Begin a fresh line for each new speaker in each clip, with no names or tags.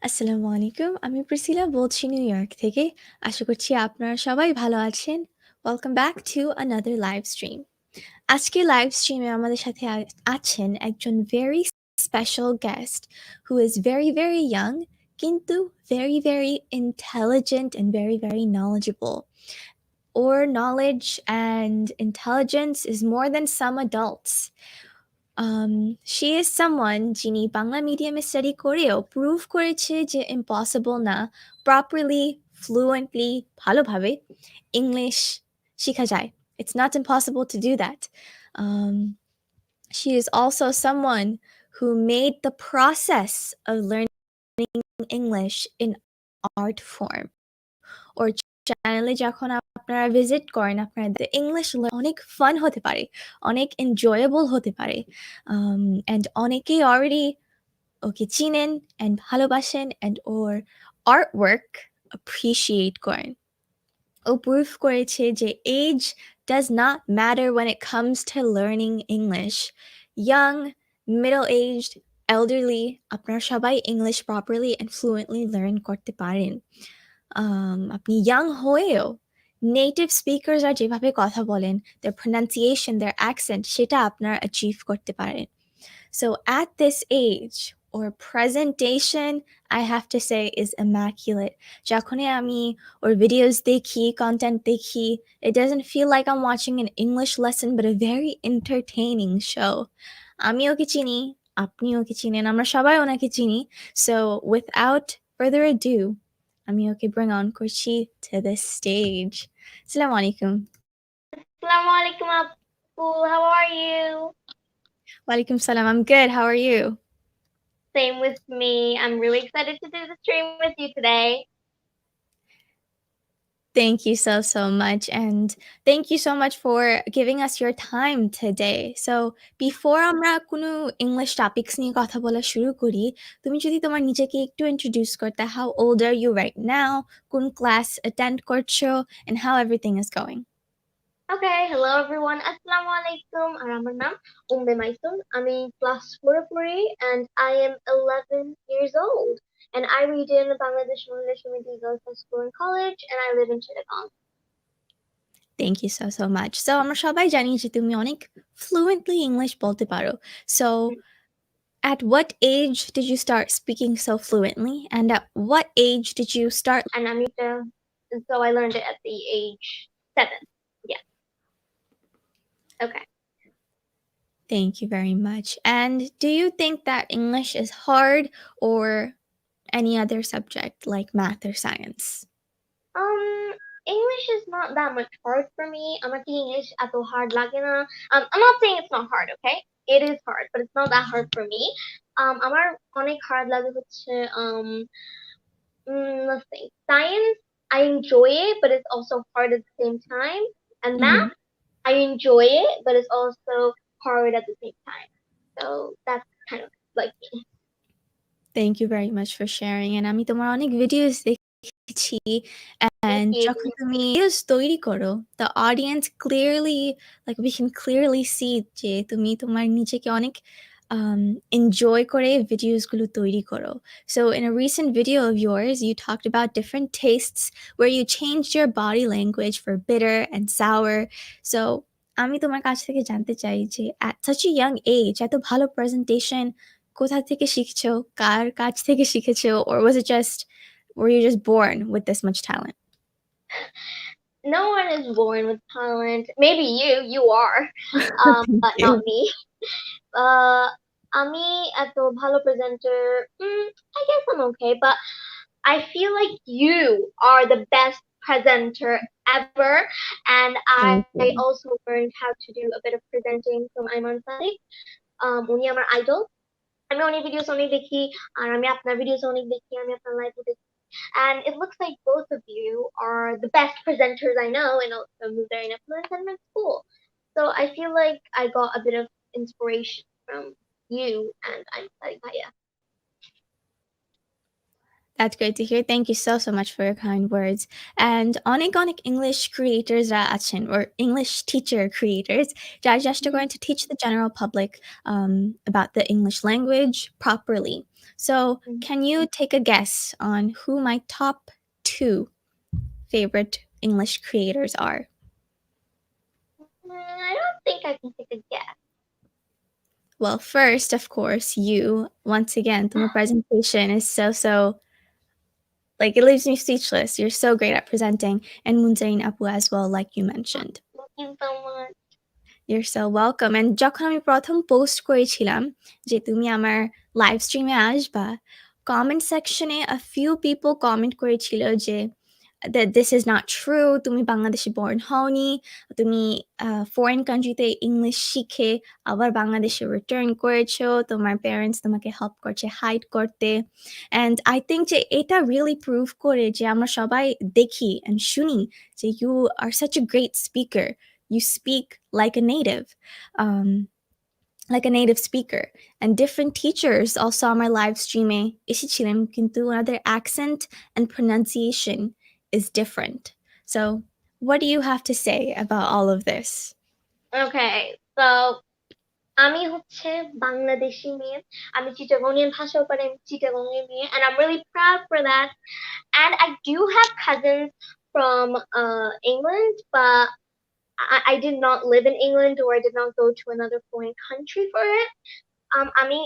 আসসালামু আলাইকুম। আমি প্রিসিলা বলছি নিউ ইয়র্ক থেকে। আশা করছি আপনারা সবাই ভালো আছেন। Welcome back to another live stream. আজকে লাইভ স্ট্রিমে আমাদের সাথে আছেন একজন very special guest who is very, very young কিন্তু very, very intelligent and very, very knowledgeable. Or knowledge and intelligence is more than some adults. She is someone যিনি বাংলা মিডিয়ামে study করেও prove করেছে যে ইম্পসিবল না প্রপারলি ফ্লুয়েন্টলি ভালোভাবে English শেখা যায়। It's not impossible to do that. Um, she is also someone who made the process of learning English in art form or চ্যানেলে যখন আপনারা ভিজিট করেন আপনাদের ইংলিশ অনেক ফান হতে পারে, অনেক এনজয়েবল হতে পারে। অ্যান্ড অনেকেই অলরেডি ওকে চিনেন অ্যান্ড ভালোবাসেন অ্যান্ড ওর আর্টওয়ার্ক অ্যাপ্রিশিয়েট করেন। ও প্রুফ করেছে যে age does not matter when it comes to learning English. Young, middle-aged, elderly, আপনারা সবাই English properly and fluently learn করতে পারেন। আপনি ইয়াং হয়েও নেটিভ স্পিকারসরা যেভাবে কথা বলেন, their pronunciation, their accent সেটা আপনারা অ্যাচিভ করতে পারেন। So at this age, or presentation, I have to say, is immaculate. যখনই আমি ওর videos দেখি, content দেখি, it doesn't feel like I'm watching an English lesson, but a very entertaining show. আমি ওকে চিনি, আপনি ওকে চিনেন, আমরা সবাই ওনাকে চিনি. So without further ado, আমি ওকে bring on করছি to this stage. Assalamu alaikum.
Assalamu alaikum, Apu. How are you?
Walaikum salam. I'm good. How are you?
Same with me. I'm really excited to do the stream with you today.
Thank you so much. And thank you so much for giving us your time today. So before আমরা কোনো English topics নিয়ে কথা বলা শুরু করি, তুমি যদি তোমার নিজেকে একটু introduce করতে, how old are you right now? কোন class attend করছো? And how everything is going?
Okay, hello everyone. Assalamu alaikum. আমার নাম Maisun. আমি class 4 পড়ি and I am 11 years old. And I read in Bangladesh English Medium Girls High School and College and I live in Chittagong.
Thank you so much. So আমরা সবাই জানি যে তুমি অনেক fluently English বলতে পারো. So at what age did you start speaking so fluently? And at what age did you start?
And so I learned it at the age 7. Yeah. Okay.
Thank you very much. And do you think that English is hard or any other subject like math or science?
English is not that much hard for me. I'm not English at all hard লাগে না. I'm not saying it's not hard, okay? It is hard, but it's not that hard for me. আমার অনেক hard লাগে হচ্ছে let's see. Science, I enjoy it, but it's also hard at the same time. And math, I enjoy it, but it's also hard at the same time. So that's kind of like me.
Thank you very much for sharing. And আমি তোমার অনেক videos দেখেছি and
Thank you.
যখন তুমি videos তৈরি করো, the audience clearly, like we can clearly see যে তুমি তোমার নিজেকে অনেক enjoy করে videos গুলো তৈরি করো. So in a recent video of yours, you talked about different tastes where you changed your body language for bitter and sour. So আমি তোমার কাছ থেকে জানতে চাই যে at such a young age, এত ভালো presentation কোথা থেকে শিখছো? কার কাছ থেকে শিখেছো? Or was it just, were you just born with this much talent?
No one is born with talent. Maybe you are, but not me. আমি এত ভালো presenter, I guess I'm okay, but I feel like you are the best presenter ever, and
Thank
I
you.
also learned how to do a bit of presenting from Iman Sadiq. উনি আমার idol. আমি অনেক videos অনেক দেখি আর আমি আপনার videos অনেক দেখি আমি আপনার লাইভ দেখি and it looks like both of you are the best presenters I know and also very influential in my school. So I feel like I got a bit of inspiration from you and I'm excited by you.
That's great to hear. Thank you so much for your kind words. And অনেক English creators আছেন, or English teacher creators যারা চেষ্টা
Mhm.
করেন to teach the general public about the English language properly. So,
Mhm.
can you take a guess on who my top two favorite English creators are?
I don't think I can take a guess.
Well, first, of course, you. Once again, the presentation is so like it leaves me speechless. You're so great at presenting, and Moonzain Apu as well, like you mentioned.
Thank you so much.
You're so welcome. And যখন আমি প্রথম post করেছিলাম যে তুমি আমার live স্ট্রিমে আসবা, comment সেকশনে a few people comment করেছিল যে that this is not true. তুমি বাংলাদেশে born হওনি। তুমি foreign countryতে ইংলিশ শিখে আবার বাংলাদেশে রিটার্ন করেছো। তোমার parents তোমাকে হেল্প করছে হাইড করতে। And I think যে এটা really prove করে যে আমরা সবাই দেখি and শুনি যে you are such a great speaker. You speak like a native. Um, like a native speaker. And different teachers also on my live streaming এসেছিলেন কিন্তু ওনাদের accent and pronunciation is different. So, what do you have to say about all of this?
Okay, so আমি হচ্ছে বাংলাদেশি মেয়ে। আমি চিটাগংয়ের ভাষাও পারি, আমি চিটাগংয়ের মেয়ে, and I'm really proud for that. And I do have cousins from England, but I did not live in England, or I did not go to another foreign country for it. আমি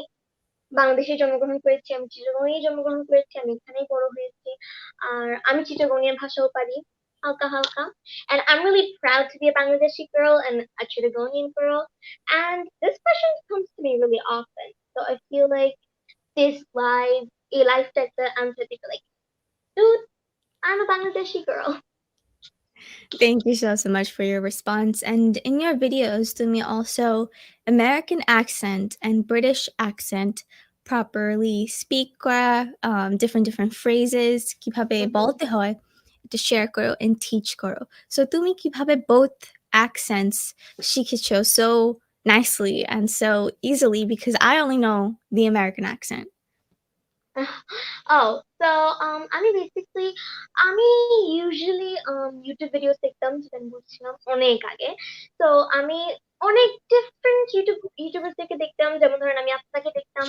বাংলাদেশে জন্মগ্রহণ করেছি, আমি চিটাগংয়ে জন্মগ্রহণ করেছি, আমি এখানেই বড় হয়েছি। আর আমি চিটাগংয়ের ভাষাও পারি হালকা হালকা। And I'm really proud to be a Bangladeshi girl and a Chittagonian girl. And this question comes to me really often. So I feel like this a live text that answer people like, dude, I'm a Bangladeshi girl.
Thank you so much for your response. And in your videos, to me also American accent and British accent properly speak different phrases কিভাবে
Mhm.
বলতে হয় এটা share করো and teach করো. So তুমি কিভাবে both accents শিখেছো so nicely and so easily because I only know the American accent.
Oh, so আমি basically আমি usually YouTube videos দেখতাম, যেটা আমি বলছিলাম অনেক আগে। তো আমি অনেক different YouTubers থেকে দেখতাম, যেমন ধরেন আমি আপনাকে দেখতাম,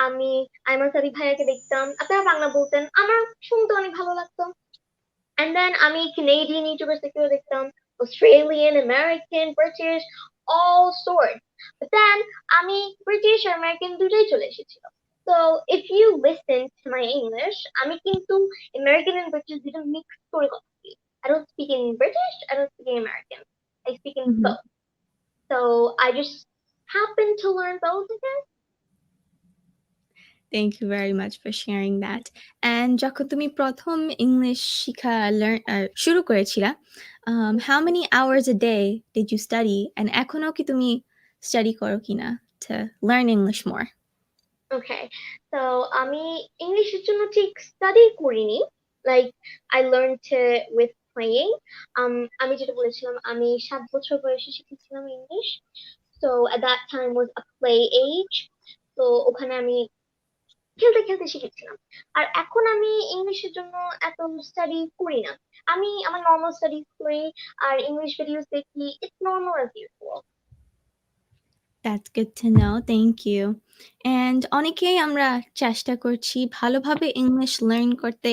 আমি আইমান সাদিক ভাইয়াকে দেখতাম, আপনারা বাংলা বলতেন, আমার শুনতে অনেক ভালো লাগতো। And then আমি Canadian YouTubers থেকেও দেখতাম, Australian, American, British, all sorts. But then আমি British আর American দুটোই চলে এসেছিল। So if you listen to my English, আমি কিন্তু American and British দুটো mix করে কথা বলি। I don't speak in British, I don't speak in American. I speak in
Mhm.
both. So I just happen to learn both, I guess.
Thank you very much for sharing that. And যখন তুমি প্রথম English শিখা শুরু করেছিলা, how many hours a day did you study? And এখনো কি তুমি study করো কিনা to learn English more?
Okay, so আমি ইংলিশের জন্য ঠিক স্টাডি করিনি, like I learned it with playing. আমি যেটা বলেছিলাম, আমি 7 বছর বয়সে শিখেছিলাম English. So at that time was a play age. So ওখানে আমি খেলতে খেলতে শিখেছিলাম। আর এখন আমি ইংলিশের জন্য এত স্টাডি করি না। আমি আমার নর্মাল স্টাডি করি আর ইংলিশ ভিডিওস দেখি, it's normal as usual.
That's good to know. Thank you. And অনেকেই আমরা চেষ্টা করছি ভালোভাবে English learn করতে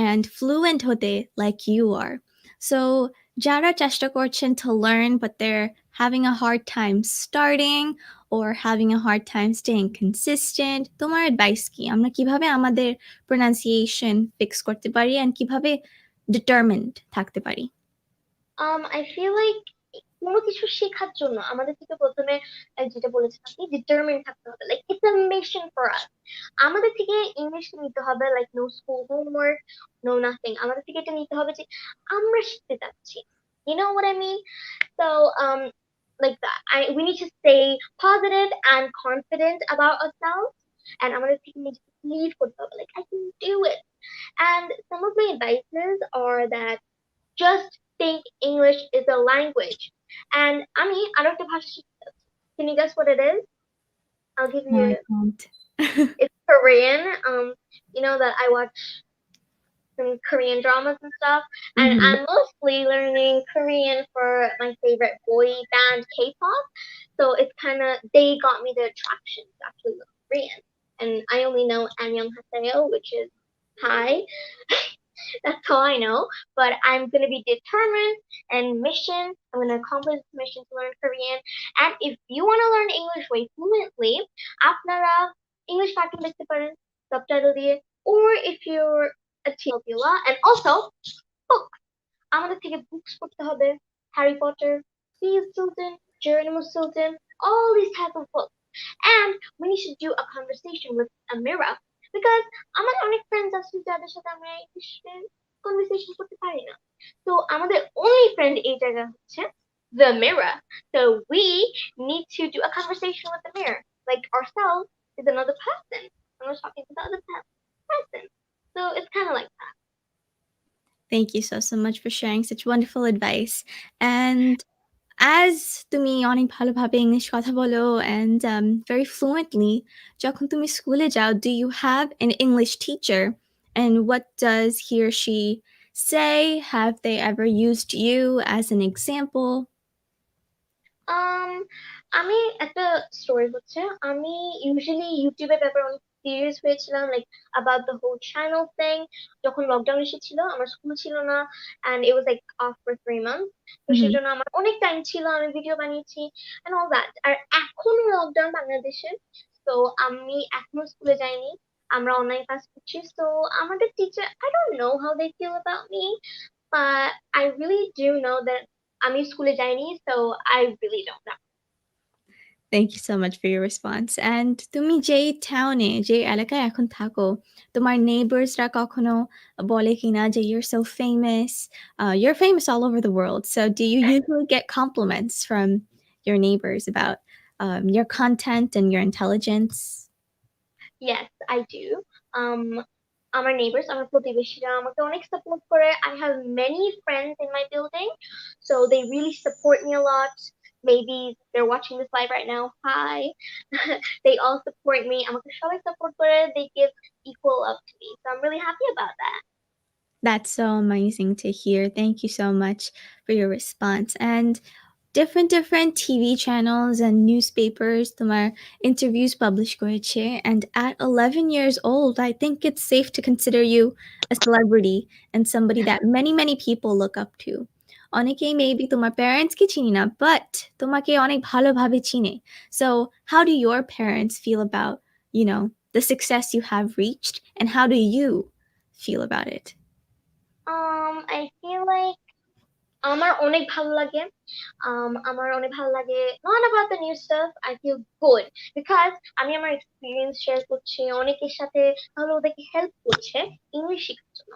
and fluent হতে like you are. So যারা চেষ্টা করছেন to learn but they're having a hard time starting or having a hard time staying consistent, তোমার advice কি? আমরা কিভাবে আমাদের pronunciation fix করতে পারি and কিভাবে determined থাকতে পারি?
I feel like কোনো কিছু শেখার জন্য আমাদের থেকে প্রথমে যেটা বলেছেন আপনি, ডিটারমিন থাকতে হবে, like it's a mission for us. আমাদের থেকে ইংলিশ নিতে হবে, like no school homework, no nothing. আমাদের থেকে এটা নিতে হবে যে আমরা শিখতে যাচ্ছি, you know what I mean. So like that, we need to stay positive and confident about ourselves, and আমাদের থেকে নিজেকে বিলিভ করতে হবে, like I can do it. And some of my advices are that just think English is a language. And আমি আরো একটা ভাষা শিখতে চাচ্ছি। Can you guess what it is? I'll give
No,
you.
I can't.
It's Korean. You know that I watch. some Korean dramas and stuff. And
Mhm.
I'm mostly learning Korean for my favorite boy band K-pop. So it's kind of they got me the attraction to actually learn Korean. And I only know 안녕하세요, which is hi. That's all I know. But I'm gonna be determined and mission. I'm gonna accomplish this mission to learn Korean. And if you wanna learn English way fluently, আপনারা English cartoon দেখতে পারেন subtitle দিয়ে, or if you're a teen help you a lot. And also book. আমাদের থেকে books পড়তে হবে. Harry Potter, Steve Sultan, Geronimo Sultan, all these type of books. And we need to do a conversation with Amira because আমার অনেক friends আছে যাদের সাথে আমরা ইংলিশে conversation করতে পারি না। তো আমাদের only friend এই জায়গায় হচ্ছে the mirror. So we need to do a conversation with the mirror. Like ourselves is another person. And we're talking to the other person. So it's kind of like that.
Thank you so much for sharing such wonderful advice. And as তুমি অনেক ভালোভাবে English কথা বলো and very fluently, যখন তুমি স্কুলে যাও, do you have an English teacher? And what does he or she say? Have they ever used you as an example?
Um, আমি একটা স্টোরি হচ্ছে আমি ইউজুয়ালি ইউটিউবের ব্যাপারে অনেক সিরিয়াস হয়েছিলাম like about the whole channel thing যখন lockdown এসেছিল আমার স্কুল ছিল না and it was like off for 3 months তো
Mhm.
সেজন্য আমার অনেক টাইম ছিল আমি ভিডিও বানিয়েছি and all that আর এখন লকডাউন বাংলাদেশে তো আমি এখনো স্কুলে যাইনি আমরা অনলাইন ক্লাস করছি তো আমাদের teacher I don't know how they feel about me but I really do know that আমি স্কুলে যাইনি so I really don't know.
Thank you so much for your response. And তুমি যেই টাউনে, যেই এলাকায় এখন থাকো, তোমার neighborsরা কখনো বলে কিনা যে you're so famous, you're famous all over the world. So do you usually get compliments from your neighbors about your content and your intelligence?
Yes, I do. Um, আমার neighbors, আমার প্রতিবেশীরা আমাকে অনেক support করে. I have many friends in my building, so they really support me a lot. Maybe they're watching this live right now. Hi. They all support me. আমাকে সবাই support করে. They give equal up to me. So I'm really happy about that.
That's so amazing to hear. Thank you so much for your response. And different TV channels and newspapers তোমার interviews publish করেছে, and at 11 years old I think it's safe to consider you a celebrity and somebody that many people look up to. অনেকেই maybe তোমার parents কে চিনি না but তোমাকে অনেক ভালোভাবে চিনে. So how do your parents feel about, the success you have reached, and how do you feel about it?
I feel like আমার অনেক ভালো লাগে আমার অনেক ভালো লাগে not about the new stuff I feel good because আমি আমার এক্সপিরিয়েন্স শেয়ার করছি অনেকের সাথে তাহলে ওদেরকে হেল্প করছে ইংলিশ শেখার জন্য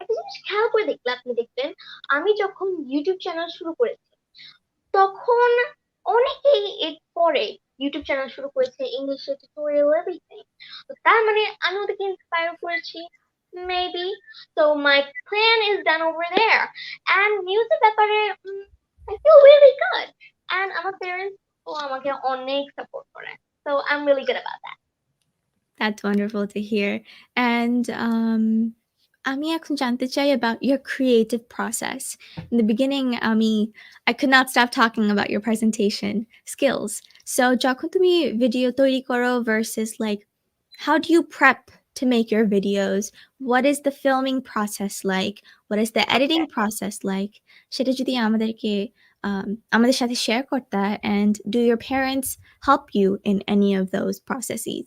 একটা জিনিস খেয়াল করে দেখলে আপনি দেখবেন আমি যখন ইউটিউব চ্যানেল শুরু করেছি তখন অনেকেই এর পরে ইউটিউব চ্যানেল শুরু করেছে ইংলিশে টিউটোরিয়াল এভরিথিং তো তার মানে আমি ওদেরকে ইন্সপায়ার করেছি maybe so my plan is done over there and music ব্যাপারে I feel really good and আমার parents ও আমাকে অনেক সাপোর্ট করে so I'm really good about that.
That's wonderful to hear. And আমি এখন জানতে চাই about your creative process. In the beginning, I could not stop talking about your presentation skills. So যখন তুমি video তৈরি করো versus like, how do you prep to make your videos? What is the filming process like? What is the editing process like? সেটা যদি আমাদের সাথে share করতা, and do your parents help you in any of those processes?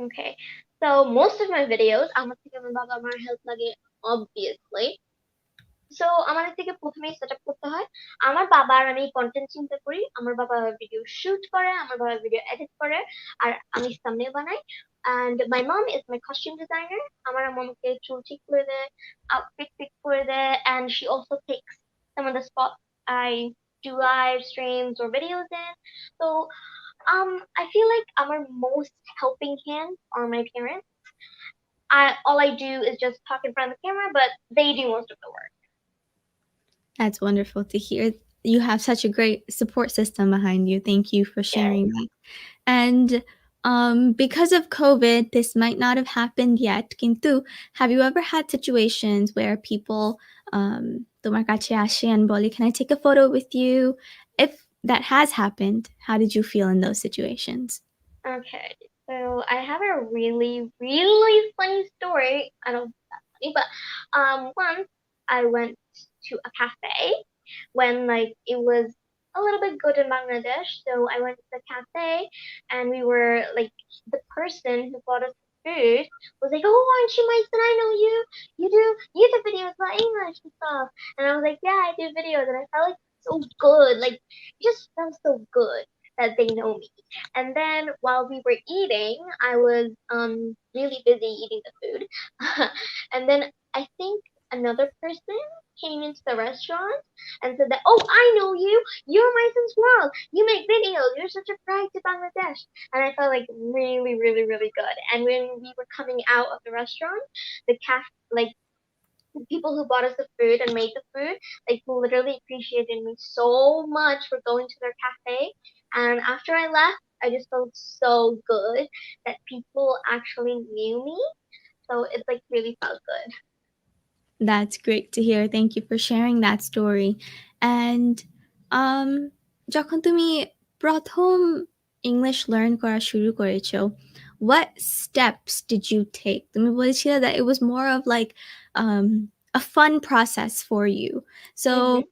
Okay, so most of my videos আমার থেকে আমার বাবা আমার হেল্প লাগে obviously. সো আমাদের থেকে প্রথমেই সেট আপ করতে হয় আমার বাবা আর আমি কন্টেন্ট চিন্তা করি আমার বাবা ভিডিও শুট করে আমার বাবা ভিডিও এডিট করে আর আমি সামনে বানাই and my mom is my costume designer আমার আম্মু আমাকে চুল ঠিক করে দেয় আউটফিট পিক করে দেয় and she also takes some of the spots I do live streams or videos in so I feel like our most helping hands are my parents. All I do is just talk in front of the camera but they do most of the work.
That's wonderful to hear. You have such a great support system behind you. Thank you for
Yes.
sharing that. And Because of COVID, this might not have happened yet. Kintu, have you ever had situations where people তোমার কাছে আসে and বলে, "Can I take a photo with you?" If that has happened, how did you feel in those situations?
Okay, so I have a really, really funny story. I don't know if that's funny, but once I went to a cafe when like it was a little bit good in Bangladesh. So I went to the cafe and we were like the person who bought us food was like, "Oh, aren't you Mike? I know you. You do videos about English and stuff." And I was like, "Yeah, I do videos." And I felt like so good. Like it just felt so good that they know me. And then while we were eating, I was really busy eating the food. And then I think another person came into the restaurant and said that, "Oh, I know you. You're my son's well. You make videos. You're such a pride to Bangladesh." And I felt like really, really, really good. And when we were coming out of the restaurant, the like the people who bought us the food and made the food, like literally appreciated me so much for going to their cafe. And after I left, I just felt so good that people actually knew me. So it's like really felt good.
That's great to hear. Thank you for sharing that story. And um, যখন তুমি প্রথম English learn করা শুরু করেছো, what steps did you take? তুমি বলেছিলে that it was more of like a fun process for you. So
Mm-hmm.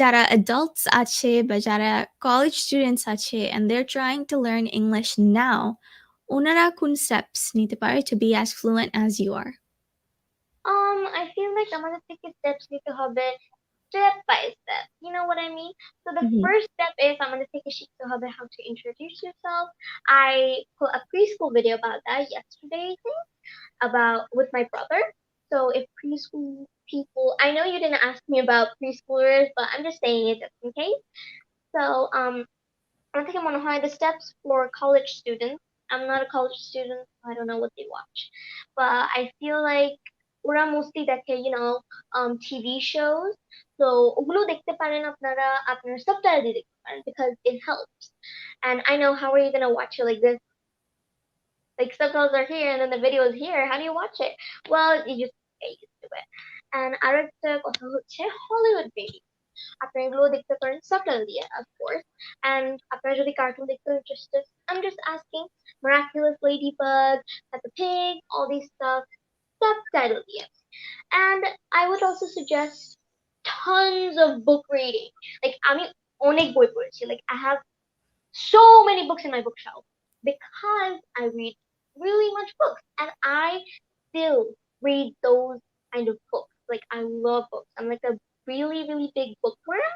যারা adults আছে বা যারা college students আছে and they're trying to learn English now, ওনারা কোন steps নিতে পারে to be as fluent as you are?
I feel like আমাদের থেকে steps নিতে হবে step by step. You know what I mean? So the
Mhm.
first step is আমাদের থেকে শিখতে হবে how to introduce yourself. I put a preschool video about that yesterday, I think, about with my brother. So if preschool people, I know you didn't ask me about preschoolers, but I'm just saying it just in case. So I think I'm on the steps for college students. I'm not a college student, so I don't know what they watch, but I feel like ওরা mostly দেখে, TV shows. So ওগুলো দেখতে পারেন আপনারা আপনার subtitle দিয়ে দেখতে পারেন because it helps. And I know how are you gonna watch it like this? Like subtitles are here and then the video is here. How do you watch it? Well, you just get used to it. And আরেকটা কথা হচ্ছে Hollywood video আপনারা এগুলো দেখতে পারেন subtitle দিয়ে of course. And আপনারা যদি কার্টুন দেখতে interested, I'm just asking Miraculous Ladybug, Peppa Pig, all these stuff, subtitle দিয়ে. And I would also suggest tons of book reading. Like আমি অনেক বই পড়েছি. Like I have so many books in my bookshelf because I read really much books and I still read those kind of books. Like I love books. I'm like a really, really big bookworm.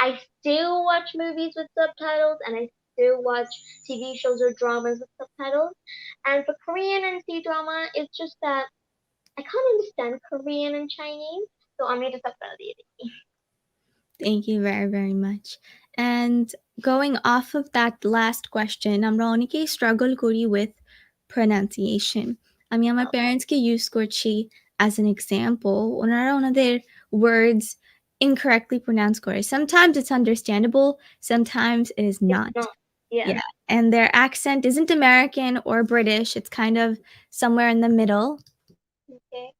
I still watch movies with subtitles and I still watch TV shows or dramas with subtitles. And for Korean and C drama, it's just that I can't understand Korean and Chinese, so I'm going to subtitle it.
Thank you very, very much. And going off of that last question, আমরা অনেকেই struggle করি with pronunciation. আমি আমার
Oh,
parents-কে use করছি as an example. ওনারা ওনাদের words incorrectly pronounce করে. Sometimes it's understandable, sometimes it is
it's
not.
not. Yes.
Yeah, and their accent isn't American or British, it's kind of somewhere in the middle.
Okay.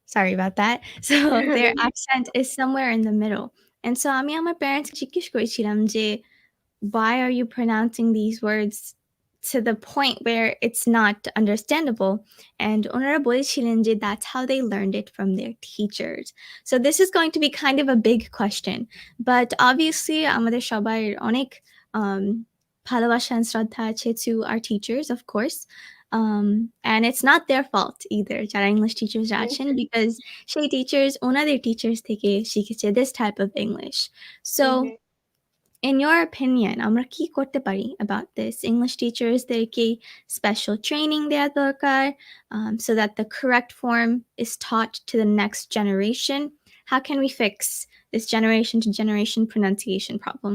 Sorry about that. So their accent is somewhere in the middle. And so আমি আমার প্যারেন্টসকে জিজ্ঞেস করেছিলাম যে, why are you pronouncing these words to the point where it's not understandable? And ওনারা বলেছিলেন যে that's how they learned it from their teachers. So this is going to be kind of a big question, but obviously আমাদের সবার অনেক um, ভালোবাসা and শ্রদ্ধা আছে to our teachers, of course. And it's not their fault either যারা English teachers আছেন because সেই teachers ওনাদের teachers থেকে শিখেছে this type of English. So
Mm-hmm.
in your opinion, আমরা কি করতে পারি about this? English teachers দেরকে special training দেয়া দরকার so that the correct form is taught to the next generation. How can we fix this generation to generation pronunciation problem?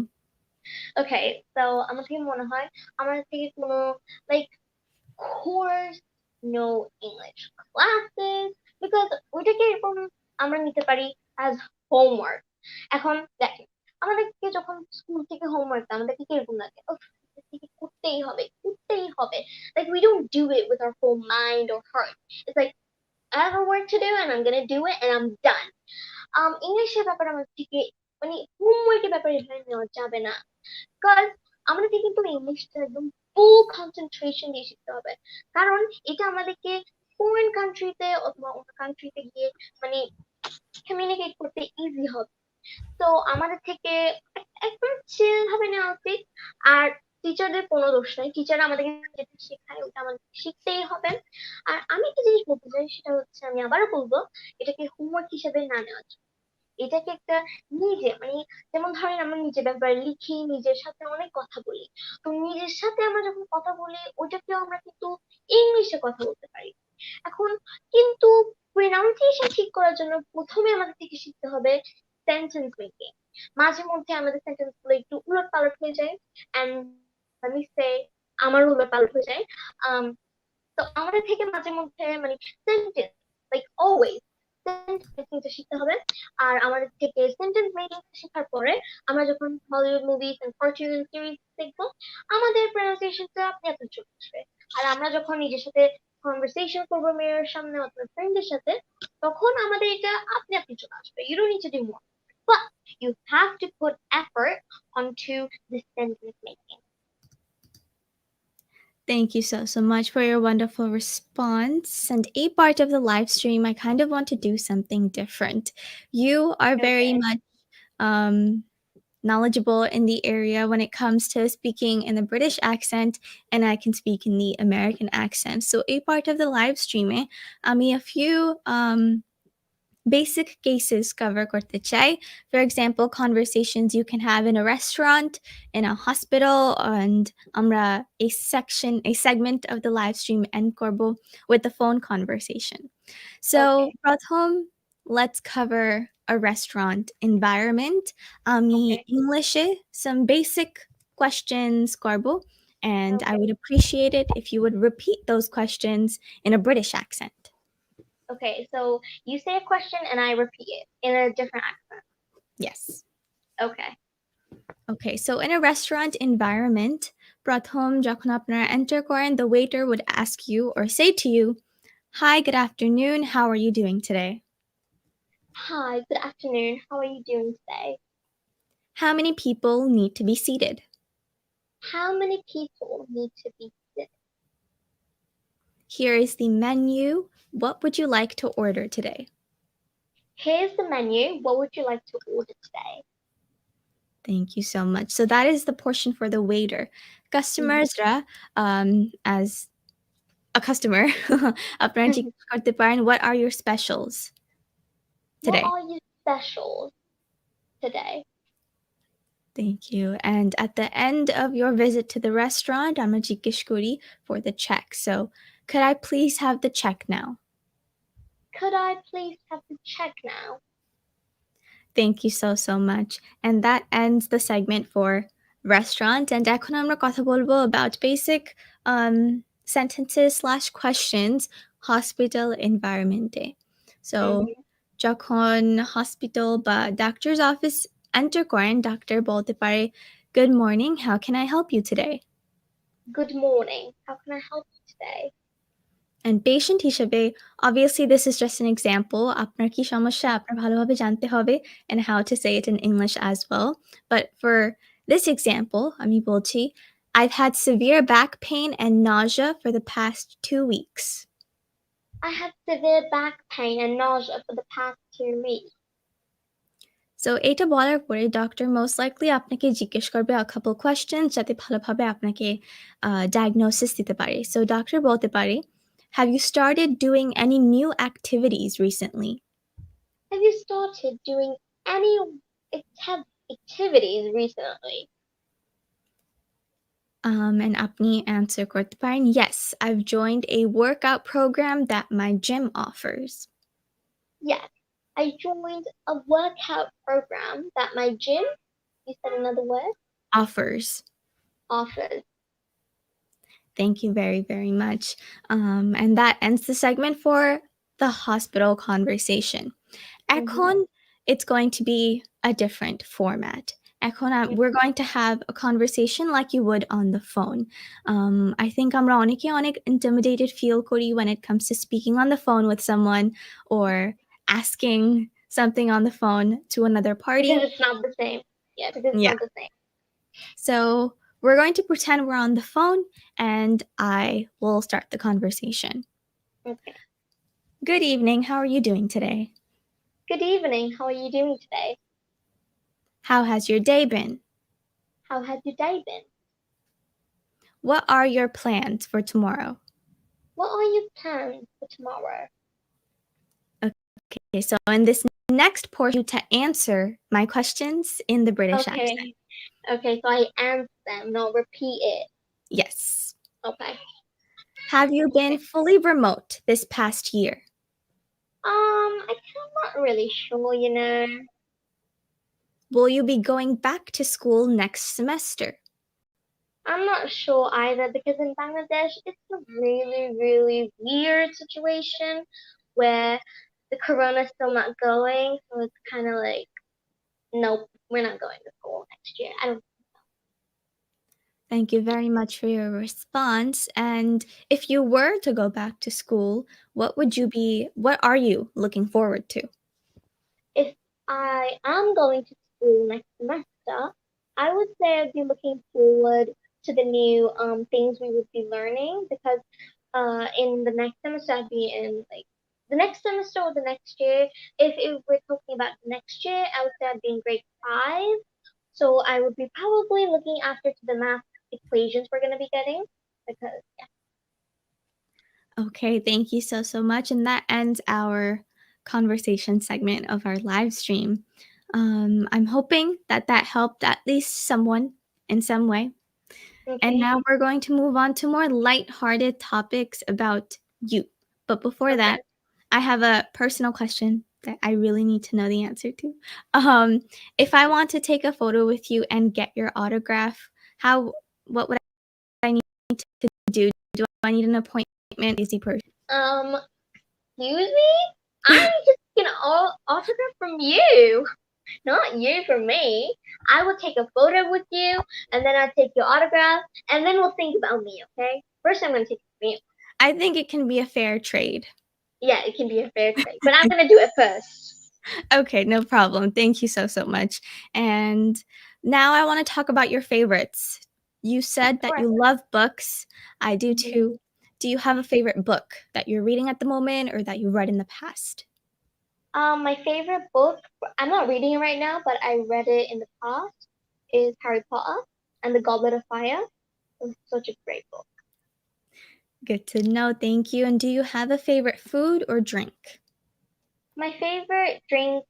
Okay, so আমার থেকে মনে হয় আমার থেকে কোনো like course no English classes because ওইটাকে এরকম আমরা নিতে পারি as homework. এখন দেখেন আমাদেরকে যখন স্কুল থেকে হোমওয়ার্ক দেয় আমাদেরকে কিরকম লাগে, উফ, এটা থেকে করতেই হবে, করতেই হবে। Like we don't do it with our whole mind or heart. It's like I have a work to do and I'm gonna do it and I'm done. ইংলিশের ব্যাপারে আমার থেকে মানে হোমওয়ার্কের ব্যাপারে এখানে নেওয়া যাবে না। বিকজ আমাদেরকে কিন্তু ইংলিশটা একদম ফুল কনসেন্ট্রেশন দিয়ে শিখতে হবে। কারণ এটা আমাদেরকে ফরেন কান্ট্রিতে অথবা অন্য কান্ট্রিতে গিয়ে মানে কমিউনিকেট করতে ইজি হবে। তো আমাদের থেকে একবার চিল ভাবে নেওয়া উচিত। আর টিচারদের কোনো দোষ নাই, টিচার আমাদেরকে যেটা শেখায় ওটা আমাদের শিখতেই হবে। আর আমি একটা জিনিস বলতে চাই সেটা হচ্ছে, আমি আবারও বলবো, এটাকে হোমওয়ার্ক হিসেবে না নেওয়া উচিত। এটাকে একটা নিজে মানে, যেমন ধরেন আমরা নিজের ব্যাপারে লিখি, নিজের সাথে অনেক কথা বলি। তো নিজের সাথে আমরা যখন কথা বলি ওটাকেও আমরা কিন্তু ইংলিশে কথা বলতে পারি। এখন কিন্তু প্রনাউন্সিয়েশন ঠিক করার জন্য প্রথমে আমাদের থেকে শিখতে হবে সেন্টেন্স মেকিং। মাঝে মধ্যে আমাদের সেন্টেন্স গুলো একটু উলট পালট হয়ে যায়, এন্ড আমি সে আমার উলট পালট হয়ে যায়। আম, তো আমাদের থেকে মাঝে মধ্যে মানে সেন্টেন্স, লাইক অলওয়েজ সেন্টেন্স শিখতে হবে। আর আমাদের থেকে সেন্টেন্স মেকিং শেখার পরে আমরা যখন Hollywood movies and cartoon series দেখবো, আমাদের প্রনাউন্সিয়েশনটা আপনি আপনি চলে আসবে। আর আমরা যখন নিজের সাথে কনভারসেশন করবো মেয়ের সামনে অথবা ফ্রেন্ডের সাথে, তখন আমাদের এটা আপনি আপনি চলে আসবে। You don't need to do more, but you have to put effort onto the sentence making.
Thank you so much for your wonderful response. And a part of the live stream, I kind of want to do something different. You are very
Okay.
much knowledgeable in the area when it comes to speaking in the British accent, and I can speak in the American accent. So a part of the live streaming, a few basic cases cover করতে চাই. For example, conversations you can have in a restaurant, in a hospital, and a segment of the live stream end করব with the phone conversation. So
Okay.
প্রথম, let's cover a restaurant environment. আমি
Okay.
English some basic questions করব, and I
Okay.
would appreciate it if you would repeat those questions in a British accent.
Okay, so you say a question and I repeat it in a different accent.
Yes.
Okay.
Okay, so in a restaurant environment, প্রথম যখন আপনারা enter করেন, the waiter would ask you or say to you, "Hi, good afternoon. How are you doing today?"
Hi, good afternoon. How are you doing today?
How many people need to be seated?
How many people need to be seated?
Here is the menu. What would you like to order today?
Here's the menu. What would you like to order today?
Thank you so much. So that is the portion for the waiter. Customers রা as a customer আপনারা জিজ্ঞেস করতে পারেন, what are your specials
What
today?
are your specials today?
Thank you. And at the end of your visit to the restaurant, আমরা জিজ্ঞেস করি for the check. So, could I please have the check now?
Could I please have the check now?
Thank you so much. And that ends the segment for restaurant. And এখন আমরা কথা বলবো about basic sentences slash questions hospital environment A. So,
Mm-hmm.
যখন hospital বা doctor's office enter করেন, doctor বলতে পারে, "Good morning, how can I help you today?"
Good morning. How can I help you today?
And patient হিসেবে, obviously this is just an example. আপনার কি সমস্যা আপনার ভালোভাবে জানতে হবে, and how to say it in English as well. But for this example, আমি বলছি, "I've had severe back pain and nausea for the past 2 weeks."
I had severe back pain and nausea for the past 2 weeks.
So এটা বলার পরে doctor most likely আপনাকে জিজ্ঞেস করবে a couple questions যাতে ভালোভাবে আপনাকে diagnosis দিতে পারে. So doctor বলতে পারে, "Have you started doing any new activities recently?"
Have you started doing any activities recently?
And আপনি answer করতে পারেন, "Yes, I've joined a workout program that my gym offers."
Yes, I joined a workout program that my gym, you said another word,
Offers.
offers.
Thank you very much. And that ends the segment for the hospital conversation.
Mm-hmm.
এখন, it's going to be a different format. we're going to have a conversation like you would on the phone. I think আমরা অনেকে অনেক intimidated feel করি when it comes to speaking on the phone with someone or asking something on the phone to another party.
Because it's not the same. Yeah, because it's
Yeah.
not the same.
So we're going to pretend we're on the phone and I will start the conversation.
Okay.
Good evening. How are you doing today?
Good evening. How are you doing today?
How has your day been?
How has your day been?
What are your plans for tomorrow?
What are your plans for tomorrow?
Okay, so in this next portion, to answer my questions in the British accent.
Okay. Okay, so I answer them, not repeat it.
Yes.
Okay.
Have you been fully remote this past year?
I'm not really sure, you know.
Will you be going back to school next semester?
I'm not sure either because in Bangladesh it's a really, really weird situation where the corona's still not going, so it's kind of like, nope, we're not going to school next year. I don't.
Thank you very much for your response. And if you were to go back to school, what are you looking forward to?
If I am going to school next semester, I would say I'd be looking forward to the new things we would be learning because in the next semester I'd be in like the next semester or the next year. If we're talking about the next year, I would say I'd be in grade 5. So I would be probably looking after to the math equations we're gonna be getting because yeah.
Okay, thank you so much. And that ends our conversation segment of our live stream. I'm hoping that helped at least someone in some way. And
Okay.
now we're going to move on to more light-hearted topics about you. But before
Okay.
that, I have a personal question that I really need to know the answer to. If I want to take a photo with you and get your autograph, what would I need to do? Do I need an appointment? Easy person.
Excuse me? I'm just taking an autograph from you, not you from me. I will take a photo with you, and then I'll take your autograph, and then we'll think about me, okay? First, I'm gonna take it from you.
I think it can be a fair trade.
Yeah, it can be a fair trade, but I'm gonna do it first.
Okay, no problem. Thank you so much. And now I want to talk about your favorites. You said that
Sure.
you love books. I do
Mhm.
too. Do you have a favorite book that you're reading at the moment or that you read in the past?
My favorite book, I'm not reading it right now, but I read it in the past, is Harry Potter and the Goblet of Fire. It was such a great book.
Good to know. Thank you. And do you have a favorite food or drink?
My favorite drink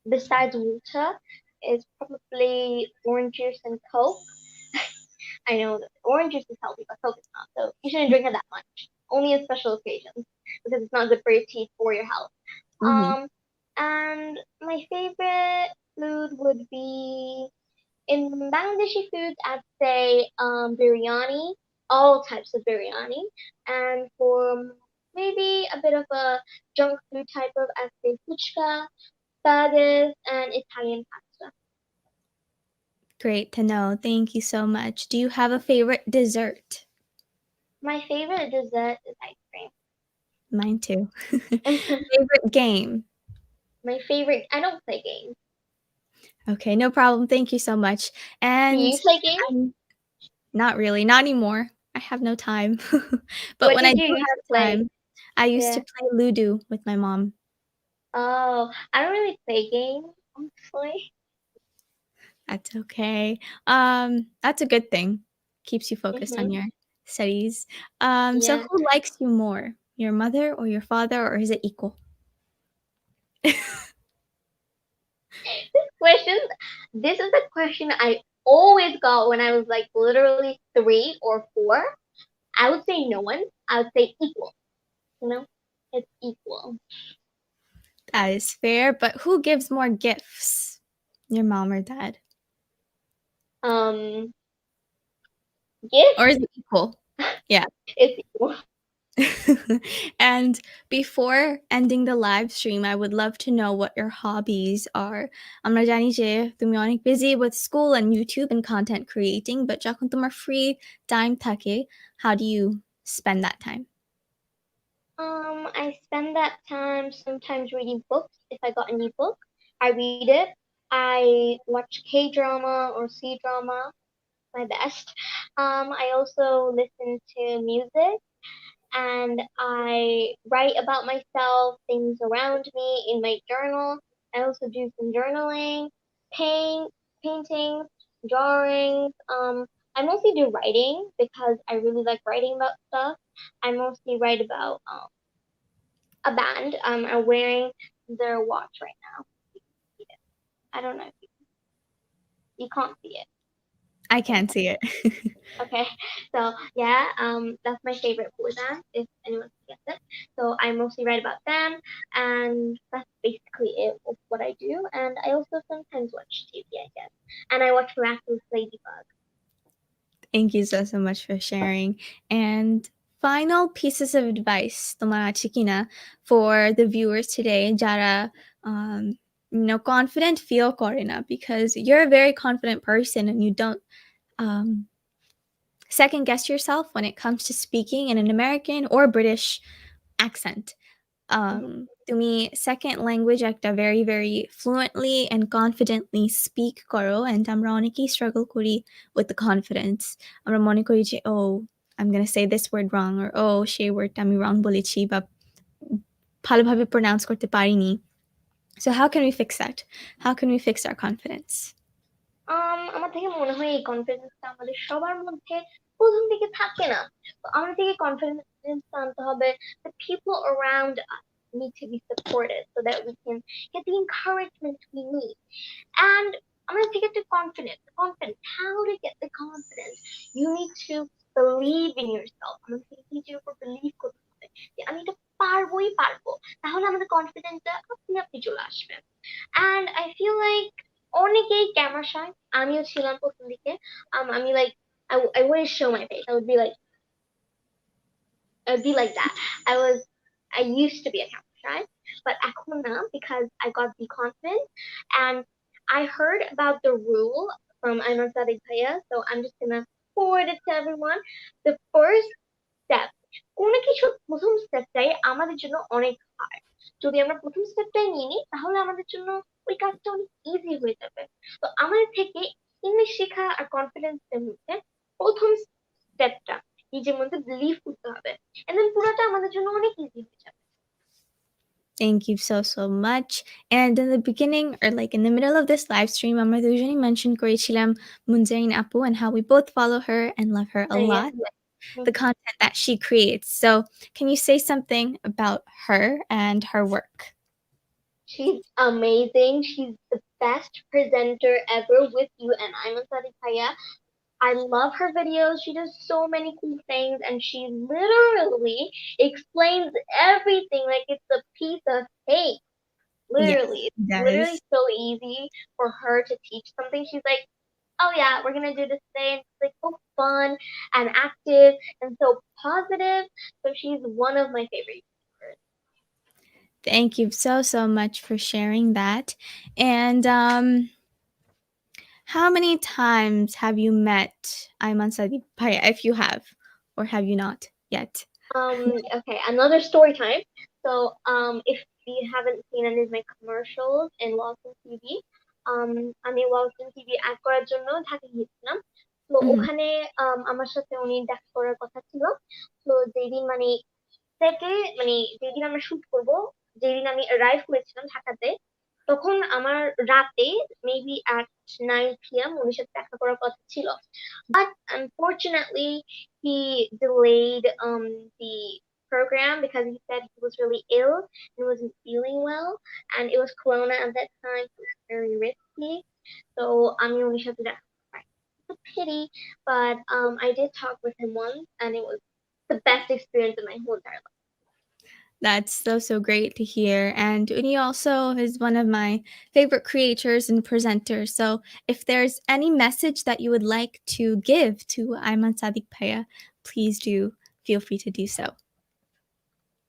besides water is probably orange juice and Coke. I know that orange juice is healthy, but Coke is not. So you shouldn't drink it that much. Only in special occasions because it's not good for your teeth or your health.
Mhm.
And my favorite food would be in Bangladeshi foods. I'd say biryani, all types of biryani, and for maybe a bit of a junk food type of, I'd say fuchka, burgers, and Italian pasta.
Great to know. Thank you so much. Do you have a favorite dessert?
My favorite dessert is ice cream.
Mine too. Favorite game?
My favorite, I don't play games.
Okay, no problem. Thank you so much.
Do
And
you play games?
not really, not anymore. I have no time. But
What
when I
did
do
you used to
have
play?
time, I used to
Yeah.
play Ludo with my mom.
Oh, I don't really play games, honestly.
That's okay. That's a good thing. Keeps you focused on
Mhm.
your studies. So
Yeah.
who likes you more? Your mother or your father, or is it equal?
Question. This is the question I always got when I was like literally 3 or 4. I would say no one. I would say equal. You know, it's equal.
That is fair, but who gives more gifts? Your mom or dad?
Um, gift
Or is it equal? Yeah.
is equal.
And before ending the live stream, I would love to know what your hobbies are. আমরা জানি যে তুমি অনেক busy with school and YouTube and content creating, but যখন তোমার free time থাকে, how do you spend that time?
I spend that time sometimes reading books. If I got a new book, I read it. I watch K-drama or C-drama, my best. I also listen to music and I write about myself, things around me in my journal. I also do some journaling, paint, paintings, drawings. I mostly do writing because I really like writing about stuff. I mostly write about a band. I'm wearing their watch right now. I don't know if you can't see it.
I can't see it.
Okay, so yeah, that's my favorite boy band, if anyone gets it. So I mostly write about them, and that's basically it of what I do. And I also sometimes watch TV, I guess, and I watch Miraculous Ladybug.
Thank you so, so much for sharing. And final pieces of advice তোমার আছে কিনা for the viewers today যারা um, confident feel করে না, because you're a very confident person and you don't um, second guess yourself when it comes to speaking in an American or British accent.
Mhm.
তুমি second language একটা very very fluently and confidently speak করো, and আমরা অনেকেই struggle করি with the confidence. আমরা মনে করি যে oh, I'm gonna say this word wrong, or oh, সেই wordটা আমি wrong বলেছি বা ভালোভাবে pronounce করতে পারিনি. So how can we fix that? How can we fix our confidence?
আমার থেকে মনে হয় এই কনফিডেন্সটা আমাদের সবার মধ্যে প্রথম দিকে থাকে না। তো আমাদের থেকে কনফিডেন্সটা আনতে হবে। The people around us need to be supported so that we can get the encouragement we need. And I'm gonna take it to confidence. Confidence. How to get the confidence? You need to believe in yourself. I'm gonna take নিজের উপর believe করতে হবে যে আমি এটা পারবোই পারবো। তাহলে আমাদের কনফিডেন্সটা আপনি আপনি চলে আসবে। And I feel like অনেকেই ক্যামেরা shy. আমিও ছিলাম প্রথম দিকে। আমি like I wouldn't show my face. I would be like that. I used to be a camera shy, but এখন না, because I got the confidence and I heard about the rule from Ayman Sadiq Bhaiya, so I'm just gonna forward it to everyone. The first step, কোনো কিছুর প্রথম স্টেপটাই আমাদের জন্য অনেক hard. যদি আমরা প্রথম স্টেপটাই নিয়ে নিই তাহলে আমাদের জন্য ওই কাজটা অনেক ইজি হয়ে যাবে। তো আমাদের থেকে ইংলিশ শেখা আর কনফিডেন্সের মধ্যে প্রথম স্টেপটা নিজের মধ্যে বিলিভ করতে হবে, এন্ড দেন পুরোটা আমাদের জন্য অনেক ইজি হয়ে যাবে।
Thank you so so much. And in the beginning, or like in the middle of this live stream, আমরা দুজনেই mention করেছিলাম Munzain Apu and how we both follow her and love her a
Yeah.
lot, the content that she creates. So, can you say something about her and her work?
She's amazing. She's the best presenter ever with you and Ayman Sadiq Bhaiya. I love her videos. She does so many cool things and she literally explains everything like it's a piece of cake.
Yes,
Literally.
she
It's
does.
literally so easy for her to teach something. She's like, oh yeah, we're gonna do this today. And it's like so fun and active and so positive. So she's one of my favorite YouTubers.
Thank you so so much for sharing that. And how many times have you met Ayman Sadiq Bhaiya, if you have, or have you not yet?
Okay, another story time. So, if you haven't seen any of my commercials in Walton TV, আমি Walton TV add করার জন্য ঢাকা গিয়েছিলাম। তো
Mhm.
ওখানে আমার সাথে উনি দেখা করার কথা ছিল। তো যেদিন মানে সেটে মানে যেদিন আমরা শুট করব, যেদিন আমি অ্যারাইভ করেছিলাম ঢাকাতে, তখন আমার রাতে মেবি at 9 p.m. উনির সাথে দেখা করার কথা ছিল। But unfortunately, he delayed the program because he said he was really ill and wasn't feeling well, and it was Corona at that time, so it was very risky. So I'm only sure that it's a pity, but I did talk with him once, and it was the best experience in my whole entire life.
That's so, so great to hear. And Uni also is one of my favorite creators and presenters. So if there's any message that you would like to give to Ayman Sadiq Paya, please do feel free to do so.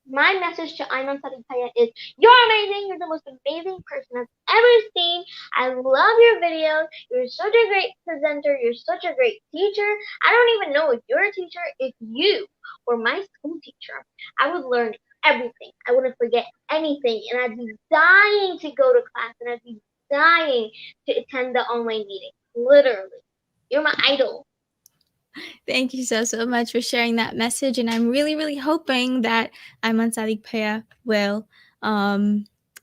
My message to Ayman Sadiq Bhaiya is you're amazing. You're the most amazing person I've ever seen. I love your videos. You're such a great presenter. You're such a great teacher. I don't even know if you're a teacher. If you were my school teacher, I would learn everything. I wouldn't forget anything. And I'd be dying to go to class and I'd be dying to attend the online meeting. Literally. You're my idol.
Thank you so much for sharing that message. And I'm really hoping that Ayman Sadiq Bhaiya will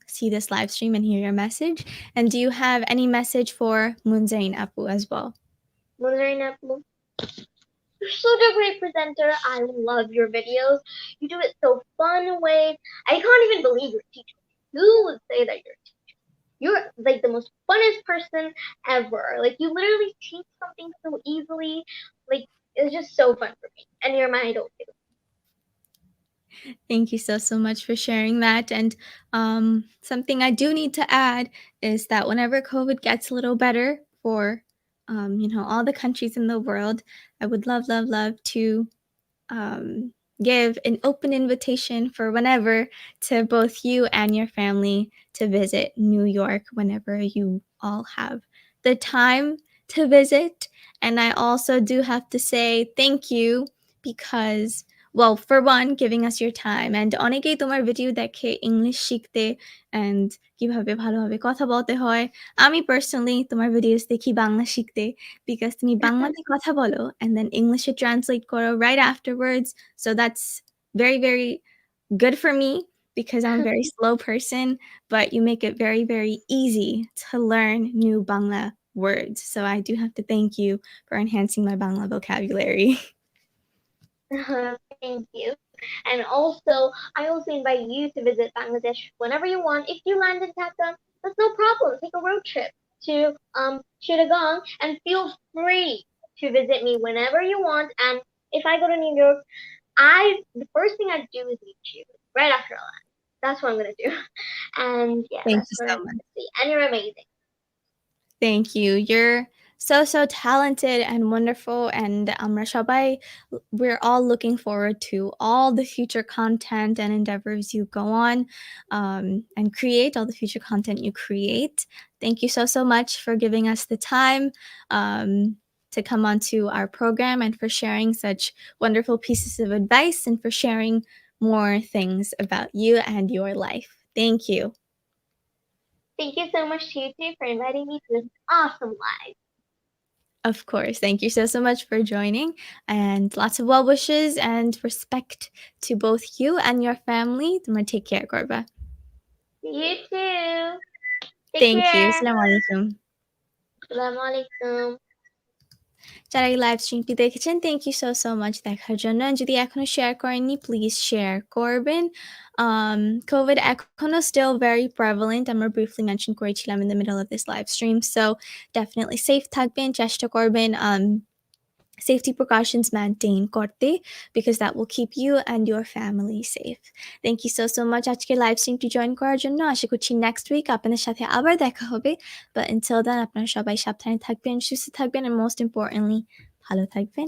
see this live stream and hear your message. And do you have any message for Munzain Apu as well?
You're such a great presenter. I love your videos. You do it so fun way. I can't even believe you're a teacher. Who would say that you're a teacher? You're like the most funnest person ever. Like you literally teach something so easily. Like it's just so fun for me. And you're my idol too.
Thank you so much for sharing that. And something I do need to add is that whenever COVID gets a little better for, all the countries in the world, I would love to give an open invitation for whenever to both you and your family to visit New York whenever you all have the time to visit. And I also do have to say thank you because, well, for one, giving us your time. And অনেকেই তোমার video দেখে English শিখতে and কিভাবে ভালোভাবে কথা বলতে হয়। আমি personally তোমার ভিডিওস দেখি বাংলা শিখতে because তুমি বাংলাতে কথা বলো and then English translate করো right afterwards. So that's very good for me because I'm a very slow person, but you make it very easy to learn new Bangla words. So I do have to thank you for enhancing my Bangla vocabulary.
Thank you. And also, I also invite you to visit Bangladesh whenever you want. If you land in Dhaka, that's no problem. Take a road trip to Chittagong and feel free to visit me whenever you want. And if I go to New York, the first thing I do is meet you right after I land. That's what I'm gonna do. And yeah,
Thank
that's
you
what
so
I'm
much.
gonna see. And you're amazing.
Thank you. You're so talented and wonderful, and Rashabai, we're all looking forward to all the future content and endeavors you go on and create, all the future content you create. Thank you so much for giving us the time to come onto our program and for sharing such wonderful pieces of advice and for sharing more things about you and your life. Thank you.
Thank you so much to you too for inviting me to this awesome live.
Of course. Thank you so much for joining and lots of well wishes and respect to both you and your family. Take care, Gorba.
You too. Take
Thank you.
care.
Assalamu alaikum.
Assalamualaikum.
যারা এই live স্ট্রিমটি দেখেছেন thank you so much দেখার জন্য যদি এখনো share করেননি please share করবেন COVID এখনো still very prevalent আমরা briefly mention করেছিলাম in the middle of this live stream so definitely safe থাকবেন চেষ্টা করবেন safety precautions maintain করতে because that will keep you and your family safe. Thank you so much আজকে live স্ট্রিমটি join করার জন্য আশা করছি নেক্সট উইক আপনাদের সাথে আবার দেখা হবে but until then আপনারা সবাই সাবধানে থাকবেন সুস্থ থাকবেন and most importantly ভালো থাকবেন